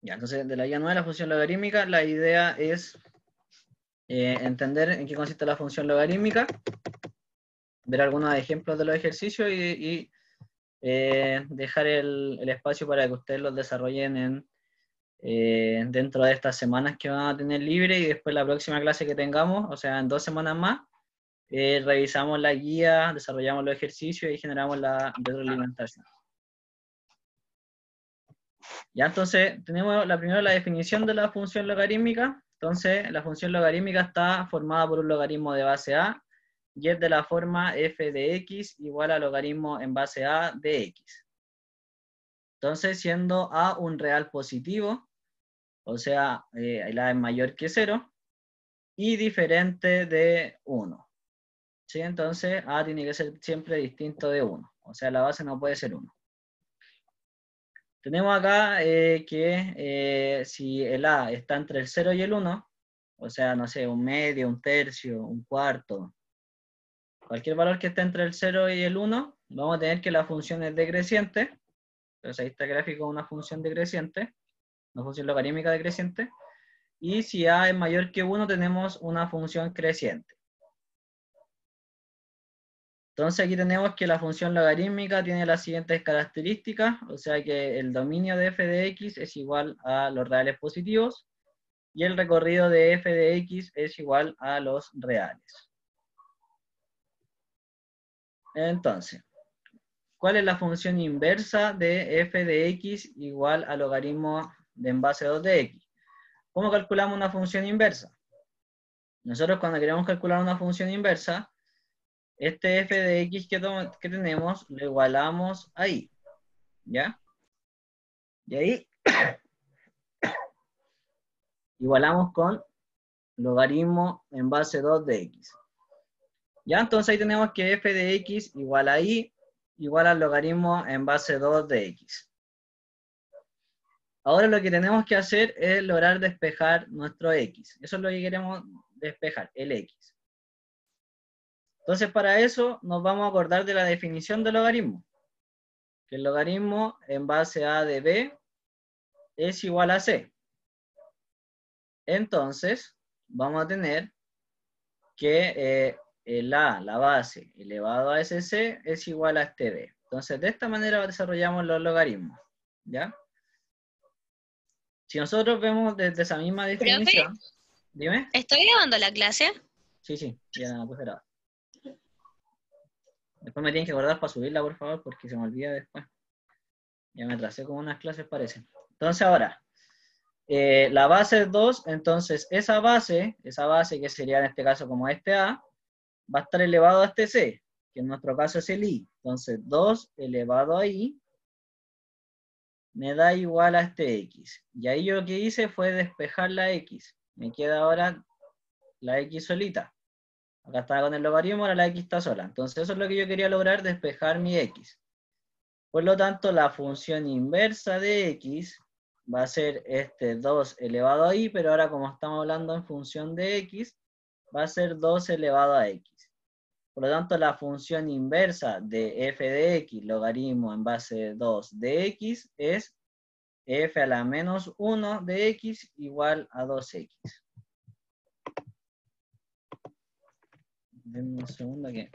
Ya, entonces, de la guía 9 de la función logarítmica, la idea es entender en qué consiste la función logarítmica, ver algunos ejemplos de los ejercicios y dejar el espacio para que ustedes los desarrollen dentro de estas semanas que van a tener libre, y después la próxima clase que tengamos, o sea, en 2 semanas más, revisamos la guía, desarrollamos los ejercicios y generamos la retroalimentación. Ya, entonces, tenemos primero la definición de la función logarítmica. Entonces, la función logarítmica está formada por un logaritmo de base A, y es de la forma f de x igual a logaritmo en base A de x. Entonces, siendo A un real positivo, o sea, el A es mayor que 0, y diferente de 1. ¿Sí? Entonces, A tiene que ser siempre distinto de 1. O sea, la base no puede ser 1. Tenemos acá que si el A está entre el 0 y el 1, o sea, no sé, un medio, un tercio, un cuarto, cualquier valor que esté entre el 0 y el 1, vamos a tener que la función es decreciente. Entonces ahí está el gráfico de una función decreciente, una función logarítmica decreciente. Y si A es mayor que 1, tenemos una función creciente. Entonces aquí tenemos que la función logarítmica tiene las siguientes características, o sea que el dominio de f de x es igual a los reales positivos, y el recorrido de f de x es igual a los reales. Entonces, ¿cuál es la función inversa de f de x igual al logaritmo de en base 2 de x? ¿Cómo calculamos una función inversa? Nosotros cuando queremos calcular una función inversa, este f de x que tenemos lo igualamos ahí, ¿ya? Y ahí igualamos con logaritmo en base 2 de x. Ya, entonces ahí tenemos que f de x igual a y igual al logaritmo en base 2 de x. Ahora lo que tenemos que hacer es lograr despejar nuestro x. Eso es lo que queremos despejar, el x. Entonces para eso nos vamos a acordar de la definición del logaritmo. Que el logaritmo en base a de b es igual a c. Entonces vamos a tener que el a, la base, elevado a sc es igual a este b. Entonces de esta manera desarrollamos los logaritmos. ¿Ya? Si nosotros vemos desde esa misma Profe, definición, dime. ¿estoy grabando la clase? Sí, ya pues era. Después me tienen que acordar para subirla, por favor, porque se me olvida después. Ya me atrasé con unas clases, parece. Entonces ahora, la base es 2, entonces esa base que sería en este caso como este A, va a estar elevado a este C, que en nuestro caso es el I. Entonces 2 elevado a I me da igual a este X. Y ahí yo lo que hice fue despejar la X. Me queda ahora la X solita. Acá estaba con el logaritmo, ahora la X está sola. Entonces eso es lo que yo quería lograr, despejar mi X. Por lo tanto, la función inversa de X va a ser este 2 elevado a Y, pero ahora como estamos hablando en función de X, va a ser 2 elevado a X. Por lo tanto, la función inversa de f de X, logaritmo en base 2 de X, es f a la menos 1 de X igual a 2X. Denme un segundo que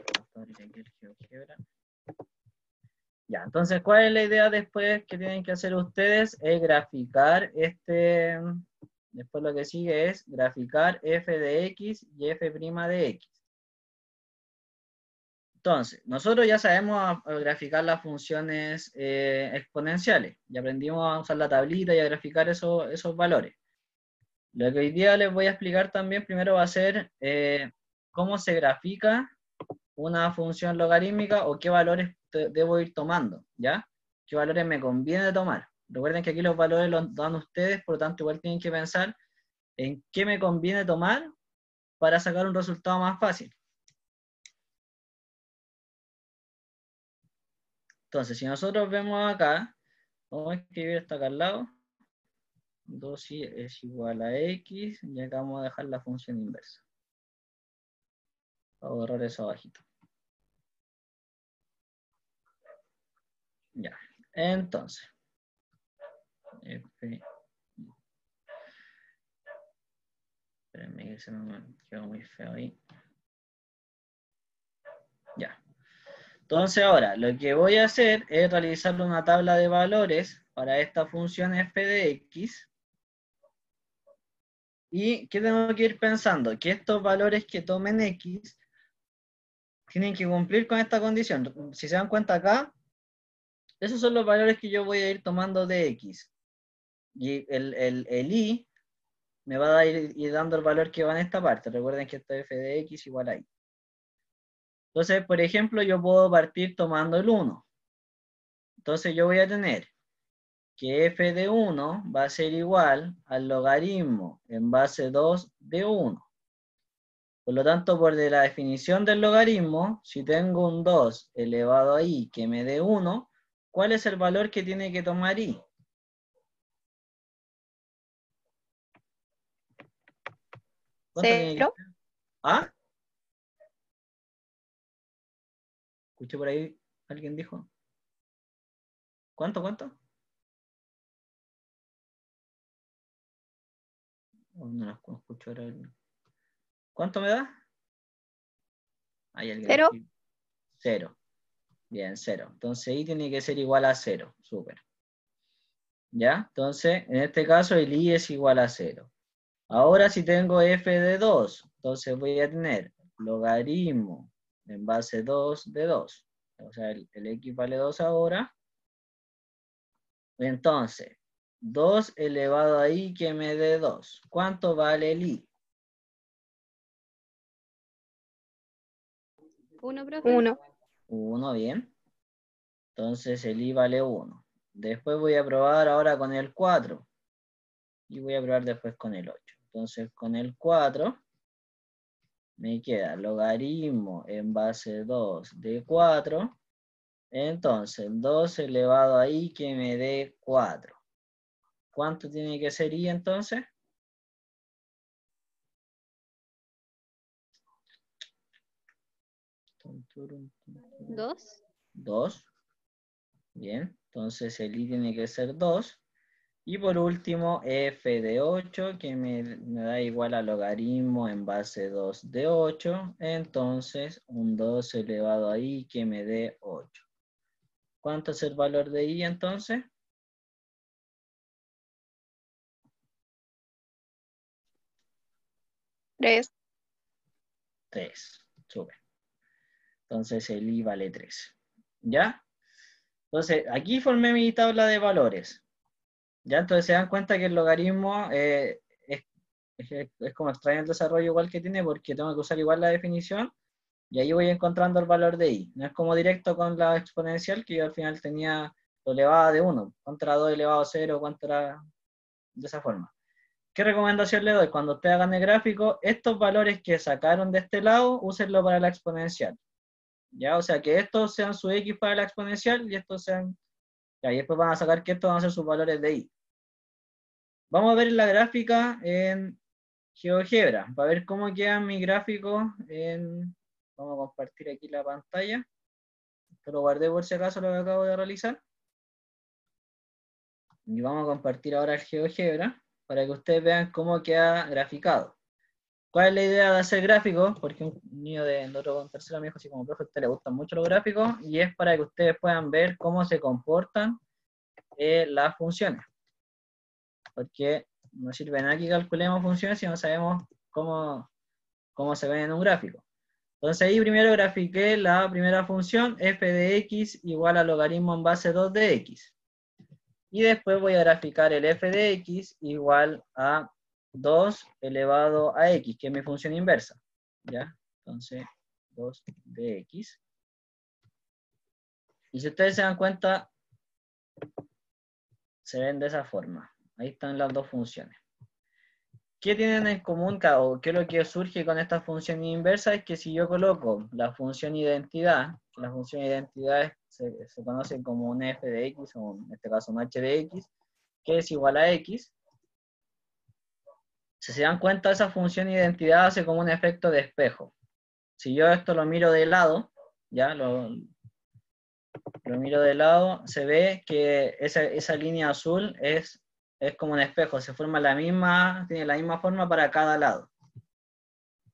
ya, entonces, ¿cuál es la idea después que tienen que hacer ustedes? Es graficar después lo que sigue es graficar f de x y f' de x. Entonces, nosotros ya sabemos a graficar las funciones exponenciales. Ya aprendimos a usar la tablita y a graficar esos valores. Lo que hoy día les voy a explicar también primero va a ser cómo se grafica una función logarítmica o qué valores debo ir tomando, ¿ya? ¿Qué valores me conviene tomar? Recuerden que aquí los valores los dan ustedes, por lo tanto igual tienen que pensar en qué me conviene tomar para sacar un resultado más fácil. Entonces, si nosotros vemos acá, vamos a escribir esto acá al lado, 2i es igual a x, y acá vamos a dejar la función inversa. Voy a borrar eso abajito. Ya, entonces, f Espérenme que se me quedó muy feo ahí. Ya. Entonces ahora, lo que voy a hacer es realizar una tabla de valores para esta función f de x. ¿Y qué tengo que ir pensando? Que estos valores que tomen x tienen que cumplir con esta condición. Si se dan cuenta acá, esos son los valores que yo voy a ir tomando de x. Y el y me va a ir dando el valor que va en esta parte. Recuerden que esto es f de x igual a y. Entonces, por ejemplo, yo puedo partir tomando el 1. Entonces yo voy a tener que f de 1 va a ser igual al logaritmo en base 2 de 1. Por lo tanto, por de la definición del logaritmo, si tengo un 2 elevado a i que me dé 1, ¿cuál es el valor que tiene que tomar i? ¿Cuánto tiene que 0. ser? ¿Ah? Escuché por ahí, alguien dijo. ¿Cuánto? Oh, no lo escucho ahora. ¿Cuánto me da? Hay alguien 0. escribe. 0. Bien, 0. Entonces i tiene que ser igual a 0. Súper. ¿Ya? Entonces, en este caso el i es igual a 0. Ahora si tengo f de 2, entonces voy a tener logaritmo en base 2 de 2. O sea, el x vale 2 ahora. Entonces, 2 elevado a i que me dé 2. ¿Cuánto vale el i? 1, profe. 1. 1, bien. Entonces el i vale 1. Después voy a probar ahora con el 4. Y voy a probar después con el 8. Entonces con el 4 me queda logaritmo en base 2 de 4. Entonces 2 elevado a i que me dé 4. ¿Cuánto tiene que ser i entonces? 2. 2. Bien. Entonces el i tiene que ser 2. Y por último, f de 8, que me da igual a logaritmo en base 2 de 8. Entonces, un 2 elevado a i que me dé 8. ¿Cuánto es el valor de i entonces? 3. 3. Súper. Entonces el i vale 3. ¿Ya? Entonces, aquí formé mi tabla de valores. ¿Ya? Entonces se dan cuenta que el logaritmo es como extraño el desarrollo igual que tiene porque tengo que usar igual la definición y ahí voy encontrando el valor de i. No es como directo con la exponencial que yo al final tenía lo elevado de 1, contra 2 elevado a 0, contra de esa forma. ¿Qué recomendación le doy? Cuando ustedes hagan el gráfico, estos valores que sacaron de este lado, úsenlo para la exponencial. ¿Ya? O sea, que estos sean su x para la exponencial y estos sean... Ya, y después van a sacar que estos van a ser sus valores de i. Vamos a ver la gráfica en GeoGebra, para ver cómo queda mi gráfico en... Vamos a compartir aquí la pantalla. Esto lo guardé por si acaso lo que acabo de realizar. Y vamos a compartir ahora el GeoGebra para que ustedes vean cómo queda graficado. ¿Cuál es la idea de hacer gráficos? Porque un niño de otro tercero me dijo así como, profe, a usted le gustan mucho los gráficos, y es para que ustedes puedan ver cómo se comportan las funciones. Porque no sirve nada que calculemos funciones si no sabemos cómo se ven en un gráfico. Entonces ahí primero grafiqué la primera función, f de x igual a logaritmo en base 2 de x. Y después voy a graficar el f de x igual a 2 elevado a x, que es mi función inversa. ¿Ya? Entonces, 2 de x. Y si ustedes se dan cuenta, se ven de esa forma. Ahí están las dos funciones. ¿Qué tienen en común o qué es lo que surge con esta función inversa? Es que si yo coloco la función identidad se conoce como un f de x, o en este caso un h de x, que es igual a x. Si se dan cuenta, esa función identidad hace como un efecto de espejo. Si yo esto lo miro de lado, ya lo miro de lado, se ve que esa línea azul es como un espejo, se forma tiene la misma forma para cada lado.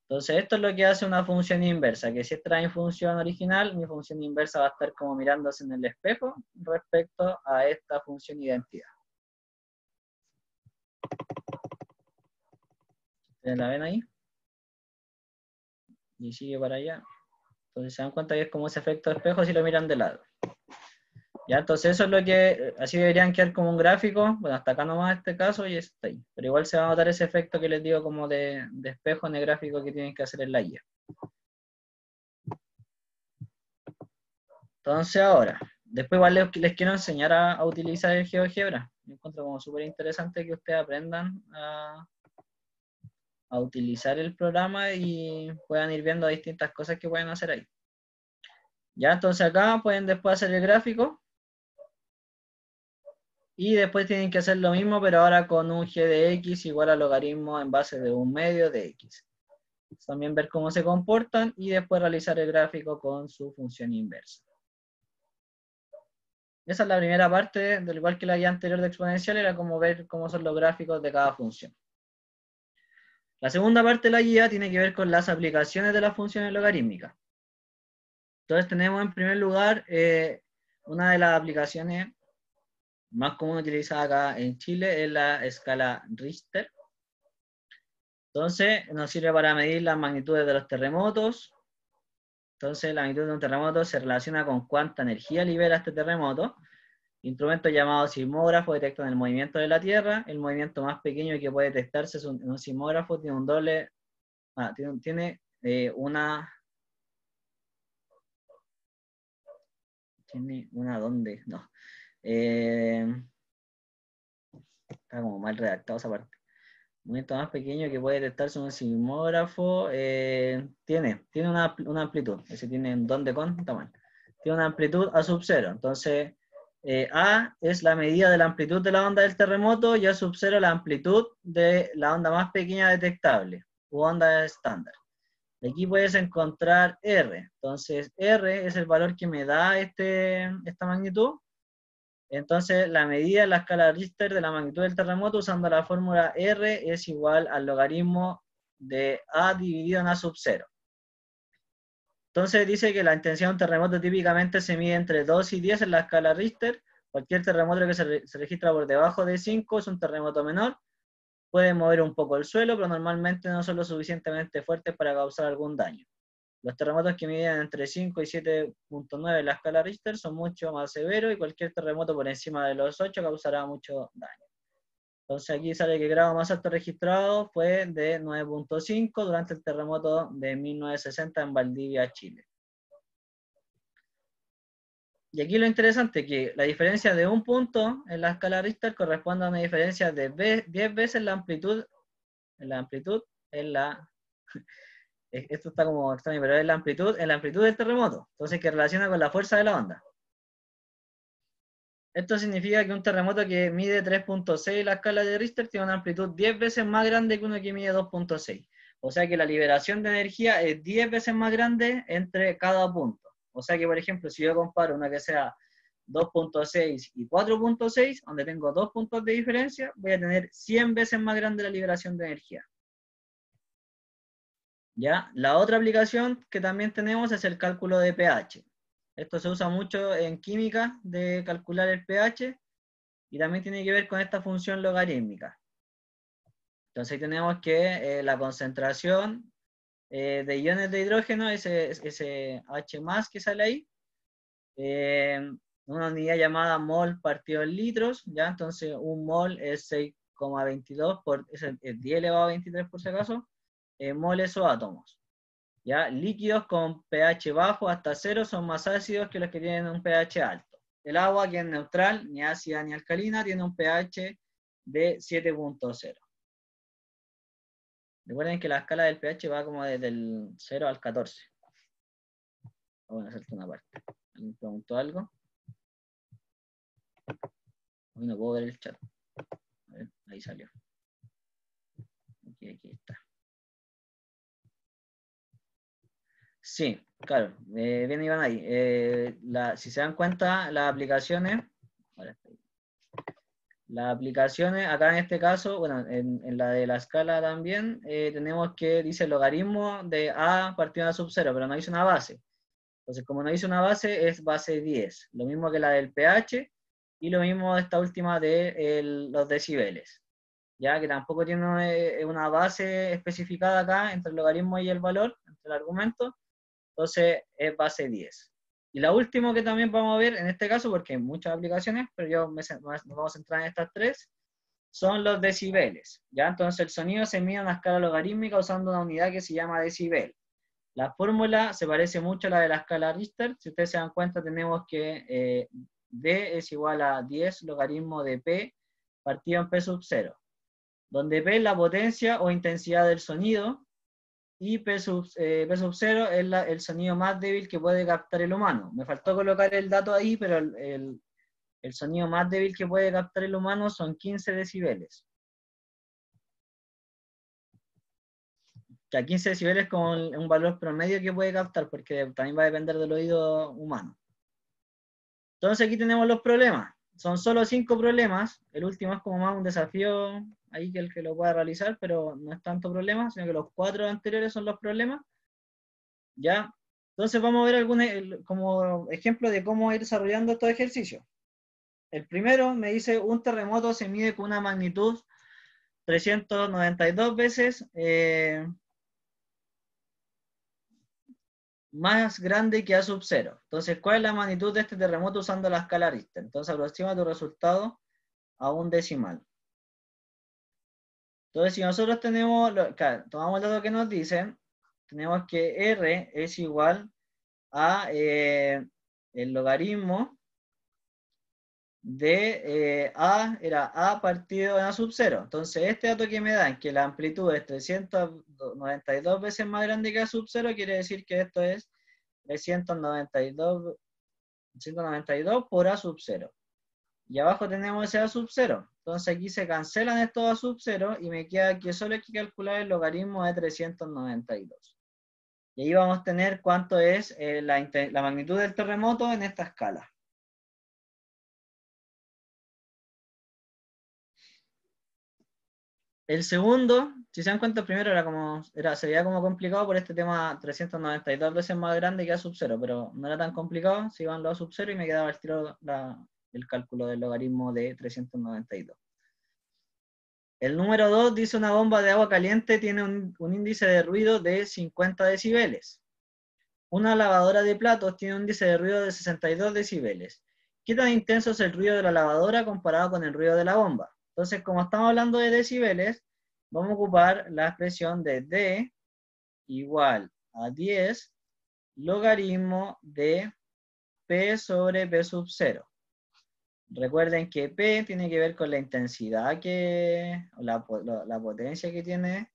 Entonces esto es lo que hace una función inversa, que si esta es mi función original, mi función inversa va a estar como mirándose en el espejo respecto a esta función identidad. ¿Ustedes la ven ahí? Y sigue para allá. Entonces se dan cuenta que es como ese efecto de espejo si lo miran de lado. Ya, entonces eso es lo que, así deberían quedar como un gráfico, bueno, hasta acá nomás este caso y está ahí. Pero igual se va a notar ese efecto que les digo como de espejo en el gráfico que tienen que hacer en la guía. Entonces ahora, después igual les quiero enseñar a utilizar el GeoGebra. Me encuentro como súper interesante que ustedes aprendan a utilizar el programa y puedan ir viendo distintas cosas que pueden hacer ahí. Ya, entonces acá pueden después hacer el gráfico. Y después tienen que hacer lo mismo, pero ahora con un g de x igual al logaritmo en base de un medio de x. También ver cómo se comportan y después realizar el gráfico con su función inversa. Esa es la primera parte, del igual que la guía anterior de exponencial, era como ver cómo son los gráficos de cada función. La segunda parte de la guía tiene que ver con las aplicaciones de las funciones logarítmicas. Entonces tenemos en primer lugar una de las aplicaciones más común utilizada acá en Chile es la escala Richter. Entonces, nos sirve para medir las magnitudes de los terremotos. Entonces, la magnitud de un terremoto se relaciona con cuánta energía libera este terremoto. Instrumentos llamados sismógrafos detectan el movimiento de la Tierra. El movimiento más pequeño que puede detectarse en un sismógrafo tiene un doble... tiene una... Tiene una ¿dónde? No. Está como mal redactado esa parte. Un movimiento más pequeño que puede detectarse en un sismógrafo tiene una amplitud. Ese tiene ¿dónde con? Está mal. Tiene una amplitud a sub 0. Entonces, A es la medida de la amplitud de la onda del terremoto y A sub 0 la amplitud de la onda más pequeña detectable, u onda estándar. De aquí puedes encontrar R. Entonces, R es el valor que me da esta magnitud. Entonces, la medida en la escala Richter de la magnitud del terremoto usando la fórmula R es igual al logaritmo de A dividido en A sub 0. Entonces dice que la intensidad de un terremoto típicamente se mide entre 2 y 10 en la escala Richter. Cualquier terremoto que se registra por debajo de 5 es un terremoto menor. Puede mover un poco el suelo, pero normalmente no son lo suficientemente fuertes para causar algún daño. Los terremotos que miden entre 5 y 7.9 en la escala Richter son mucho más severos y cualquier terremoto por encima de los 8 causará mucho daño. Entonces aquí sale que el grado más alto registrado fue de 9.5 durante el terremoto de 1960 en Valdivia, Chile. Y aquí lo interesante es que la diferencia de un punto en la escala Richter corresponde a una diferencia de 10 veces la amplitud, esto está como extraño, pero es la amplitud del terremoto. Entonces, que relaciona con la fuerza de la onda. Esto significa que un terremoto que mide 3.6 en la escala de Richter tiene una amplitud 10 veces más grande que uno que mide 2.6. O sea que la liberación de energía es 10 veces más grande entre cada punto. O sea que, por ejemplo, si yo comparo una que sea 2.6 y 4.6, donde tengo 2 puntos de diferencia, voy a tener 100 veces más grande la liberación de energía. ¿Ya? La otra aplicación que también tenemos es el cálculo de pH. Esto se usa mucho en química de calcular el pH y también tiene que ver con esta función logarítmica. Entonces ahí tenemos que la concentración de iones de hidrógeno, ese H+ que sale ahí, una unidad llamada mol partido en litros, ¿ya? Entonces un mol es 6,22 es 10 elevado a 23 por si acaso, moles o átomos. ¿Ya? Líquidos con pH bajo hasta 0 son más ácidos que los que tienen un pH alto. El agua, que es neutral, ni ácida ni alcalina, tiene un pH de 7.0. Recuerden que la escala del pH va como desde el 0 al 14. Vamos a hacerte una parte. ¿Alguien preguntó algo? Hoy no puedo ver el chat. A ver, ahí salió. Aquí está. Sí, claro. Bien, Iván ahí. Si se dan cuenta, las aplicaciones... Las aplicaciones, acá en este caso, bueno, en la de la escala también, tenemos que dice logaritmo de a partido de a sub 0, pero no dice una base. Entonces, como no dice una base, es base 10. Lo mismo que la del pH y lo mismo esta última de los decibeles. Ya que tampoco tiene una base especificada acá entre el logaritmo y el valor, entre el argumento. Entonces, es base 10. Y la última que también vamos a ver en este caso, porque hay muchas aplicaciones, pero nos vamos a centrar en estas tres, son los decibeles. ¿Ya? Entonces el sonido se mide en una escala logarítmica usando una unidad que se llama decibel. La fórmula se parece mucho a la de la escala Richter. Si ustedes se dan cuenta, tenemos que D es igual a 10 logaritmo de P partido en P sub 0, donde P es la potencia o intensidad del sonido, y P sub 0 es el sonido más débil que puede captar el humano. Me faltó colocar el dato ahí, pero el sonido más débil que puede captar el humano son 15 decibeles. Que a 15 decibeles es como un valor promedio que puede captar, porque también va a depender del oído humano. Entonces aquí tenemos los problemas. Son solo 5 problemas. El último es como más un desafío ahí que el que lo pueda realizar, pero no es tanto problema, sino que los 4 anteriores son los problemas. ¿Ya? Entonces vamos a ver algunos como ejemplo de cómo ir desarrollando estos ejercicios. El primero me dice, un terremoto se mide con una magnitud 392 veces más grande que A sub 0. Entonces, ¿cuál es la magnitud de este terremoto usando la escala Richter? Entonces, aproxima tu resultado a un decimal. Entonces, si nosotros tenemos, claro, tomamos el dato que nos dicen, tenemos que R es igual a el logaritmo de A, era A partido en A sub 0. Entonces, este dato que me dan, que la amplitud es 392 veces más grande que A sub 0, quiere decir que esto es 392 por A sub 0. Y abajo tenemos ese A sub 0. Entonces aquí se cancelan estos A sub 0 y me queda que solo hay que calcular el logaritmo de 392. Y ahí vamos a tener cuánto es la magnitud del terremoto en esta escala. El segundo, si se dan cuenta, el primero se veía como complicado por este tema 392 veces más grande que A sub 0, pero no era tan complicado, se iban los A sub 0 y me quedaba el tiro el cálculo del logaritmo de 392. El número 2 dice una bomba de agua caliente tiene un índice de ruido de 50 decibeles. Una lavadora de platos tiene un índice de ruido de 62 decibeles. ¿Qué tan intenso es el ruido de la lavadora comparado con el ruido de la bomba? Entonces, como estamos hablando de decibeles, vamos a ocupar la expresión de D igual a 10 logaritmo de P sobre P sub 0. Recuerden que P tiene que ver con la intensidad o la potencia que tiene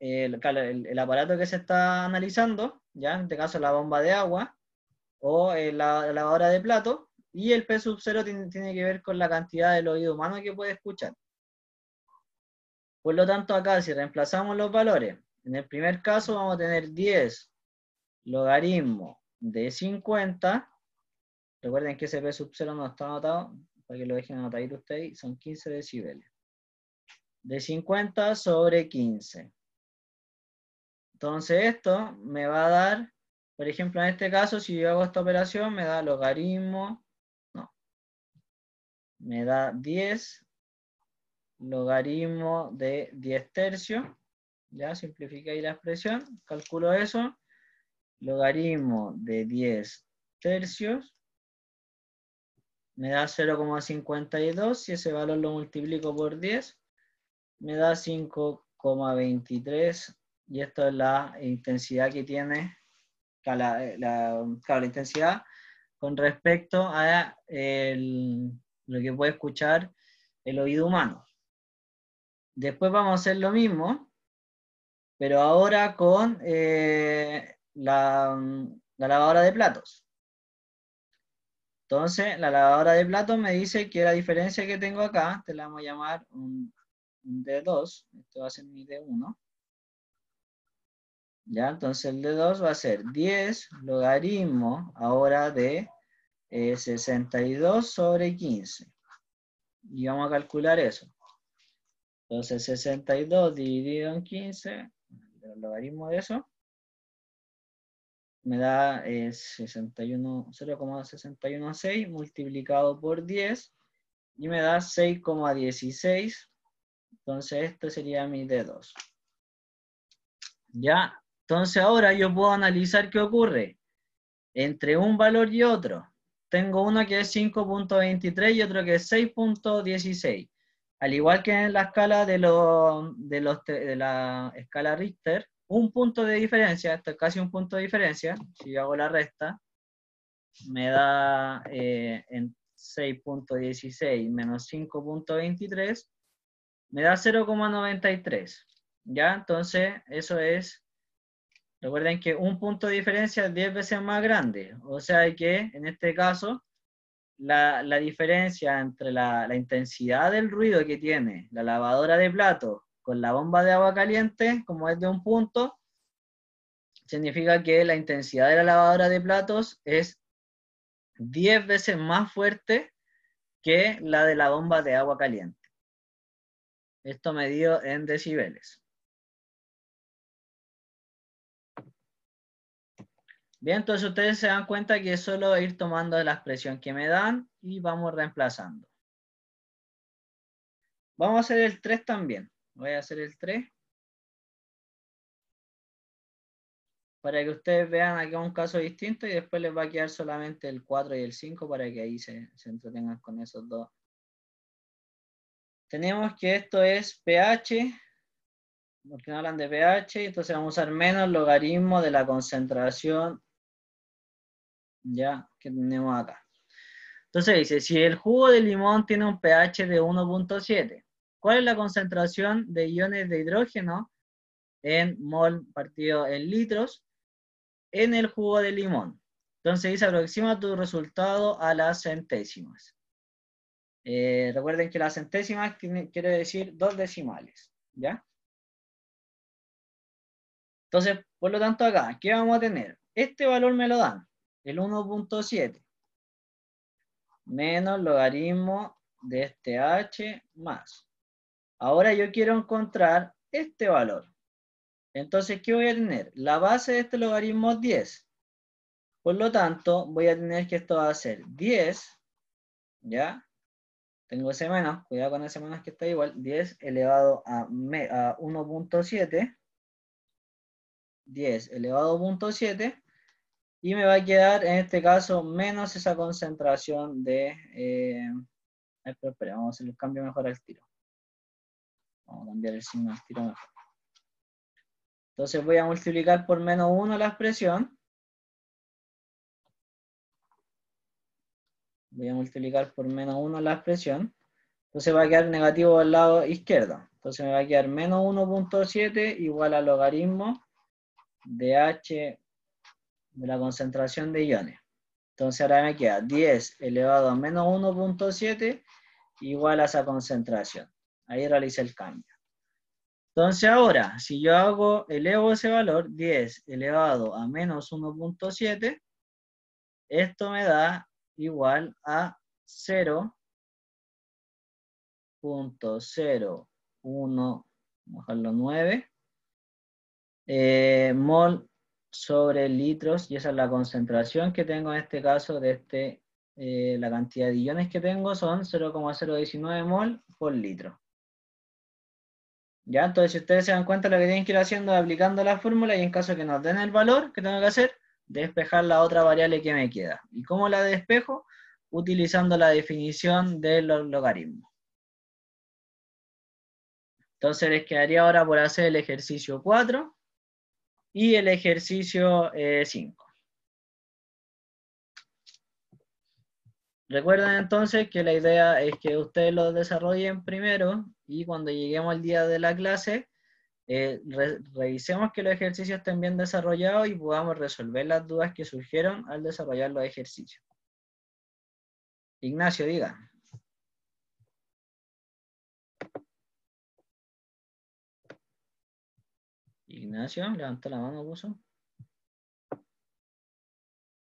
el aparato que se está analizando, ya en este caso la bomba de agua o la lavadora de plato, y el P sub 0 tiene que ver con la cantidad del oído humano que puede escuchar. Por lo tanto, acá si reemplazamos los valores, en el primer caso vamos a tener 10 logaritmo de 50. Recuerden que ese P sub 0 no está anotado, para que lo dejen anotadito ustedes, son 15 decibeles. De 50 sobre 15. Entonces esto me va a dar, por ejemplo, en este caso, si yo hago esta operación, me da logaritmo, me da 10 logaritmo de 10 tercios. Ya simplifica ahí la expresión, calculo eso, logaritmo de 10 tercios, me da 0,52, si ese valor lo multiplico por 10, me da 5,23, y esto es la intensidad que tiene, la intensidad con respecto a lo que puede escuchar el oído humano. Después vamos a hacer lo mismo, pero ahora con la lavadora de platos. Entonces, la lavadora de platos me dice que la diferencia que tengo acá, te la vamos a llamar un D2, esto va a ser mi D1. ¿Ya? Entonces el D2 va a ser 10 logaritmo ahora de es 62 sobre 15. Y vamos a calcular eso. Entonces 62 dividido en 15, el logaritmo de eso, me da 0,616 multiplicado por 10 y me da 6,16. Entonces esto sería mi D2. ¿Ya? Entonces ahora yo puedo analizar qué ocurre entre un valor y otro. Tengo uno que es 5,23 y otro que es 6,16. Al igual que en la escala de la escala Richter, un punto de diferencia, esto es casi un punto de diferencia, si yo hago la resta, me da en 6,16 menos 5,23, me da 0,93. ¿Ya? Entonces, eso es, recuerden que un punto de diferencia es 10 veces más grande, o sea que en este caso, la diferencia entre la intensidad del ruido que tiene la lavadora de platos con la bomba de agua caliente, como es de un punto, significa que la intensidad de la lavadora de platos es 10 veces más fuerte que la de la bomba de agua caliente. Esto medido en decibeles. Bien, entonces ustedes se dan cuenta que es solo ir tomando la expresión que me dan y vamos reemplazando. Vamos a hacer el 3 también. Voy a hacer el 3. Para que ustedes vean aquí un caso distinto y después les va a quedar solamente el 4 y el 5 para que ahí se entretengan con esos dos. Tenemos que esto es pH, porque no hablan de pH, entonces vamos a usar menos logaritmo de la concentración ya que tenemos acá. Entonces dice, si el jugo de limón tiene un pH de 1,7, ¿cuál es la concentración de iones de hidrógeno en mol partido en litros en el jugo de limón? Entonces dice, aproxima tu resultado a las centésimas. Recuerden que las centésimas quiere decir 2 decimales, ¿ya? Entonces, por lo tanto acá, ¿qué vamos a tener? Este valor me lo dan, el 1,7, menos logaritmo de este h más. Ahora yo quiero encontrar este valor. Entonces, ¿qué voy a tener? La base de este logaritmo es 10. Por lo tanto, voy a tener que esto va a ser 10, ¿ya? Tengo ese menos, cuidado con ese menos que está igual, 10 elevado a 1,7, 10 elevado a 0,7, y me va a quedar en este caso menos esa concentración de... espera, vamos a hacer el cambio mejor al tiro. Vamos a cambiar el signo al tiro mejor. Entonces voy a multiplicar por menos 1 la expresión. Voy a multiplicar por menos 1 la expresión. Entonces va a quedar negativo al lado izquierdo. Entonces me va a quedar menos 1,7 igual al logaritmo de H de la concentración de iones. Entonces ahora me queda 10 elevado a menos 1,7 igual a esa concentración. Ahí realicé el cambio. Entonces ahora, si yo elevo ese valor, 10 elevado a menos 1,7, esto me da igual a 0,01, vamos a dejarlo 9, mol sobre litros, y esa es la concentración que tengo en este caso de la cantidad de iones que tengo son 0,019 mol por litro. Ya, entonces si ustedes se dan cuenta, lo que tienen que ir haciendo es aplicando la fórmula, y en caso que nos den el valor que tengo que hacer, despejar la otra variable que me queda. ¿Y cómo la despejo? Utilizando la definición de los logaritmos. Entonces les quedaría ahora por hacer el ejercicio 4 y el ejercicio 5. Recuerden entonces que la idea es que ustedes lo desarrollen primero, y cuando lleguemos al día de la clase, revisemos que los ejercicios estén bien desarrollados y podamos resolver las dudas que surgieron al desarrollar los ejercicios. Ignacio, diga. Ignacio, levantó la mano, puso.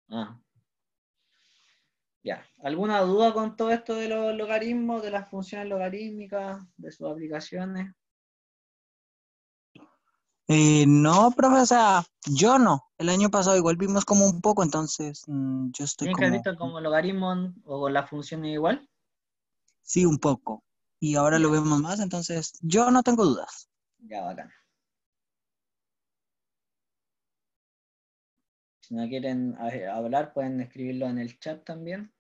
Ah. Ya. ¿Alguna duda con todo esto de los logaritmos, de las funciones logarítmicas, de sus aplicaciones? No, profe, o sea, yo no. El año pasado igual vimos como un poco, entonces yo estoy ¿Tienen que haber como, visto como logaritmos o con las funciones igual? sí, un poco. Y ahora lo Ya, vemos más, entonces yo no tengo dudas. ya, bacán. Si no quieren hablar, pueden escribirlo en el chat también.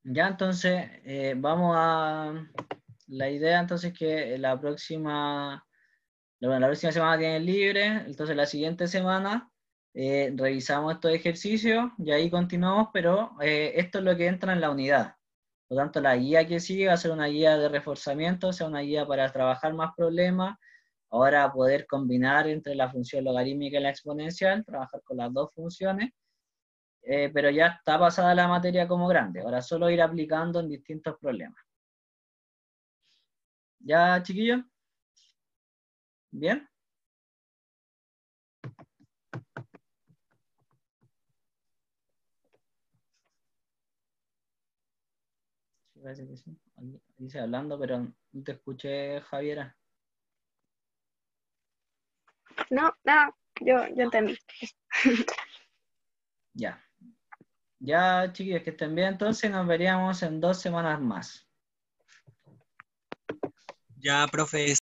Ya, entonces, vamos a... La idea entonces es que bueno, la próxima semana tienen libre, entonces la siguiente semana revisamos estos ejercicios y ahí continuamos, pero esto es lo que entra en la unidad. Por lo tanto, la guía que sigue va a ser una guía de reforzamiento, o sea, una guía para trabajar más problemas, ahora poder combinar entre la función logarítmica y la exponencial, trabajar con las dos funciones, pero ya está pasada la materia como grande, ahora solo ir aplicando en distintos problemas. ¿Ya, chiquillos? ¿Bien? Sí, parece que sí. Dice hablando, pero no te escuché, Javiera. No, nada, yo entendí. Ya. Ya, chiquillos, que estén bien. Entonces nos veríamos en 2 semanas más. Ya, profe,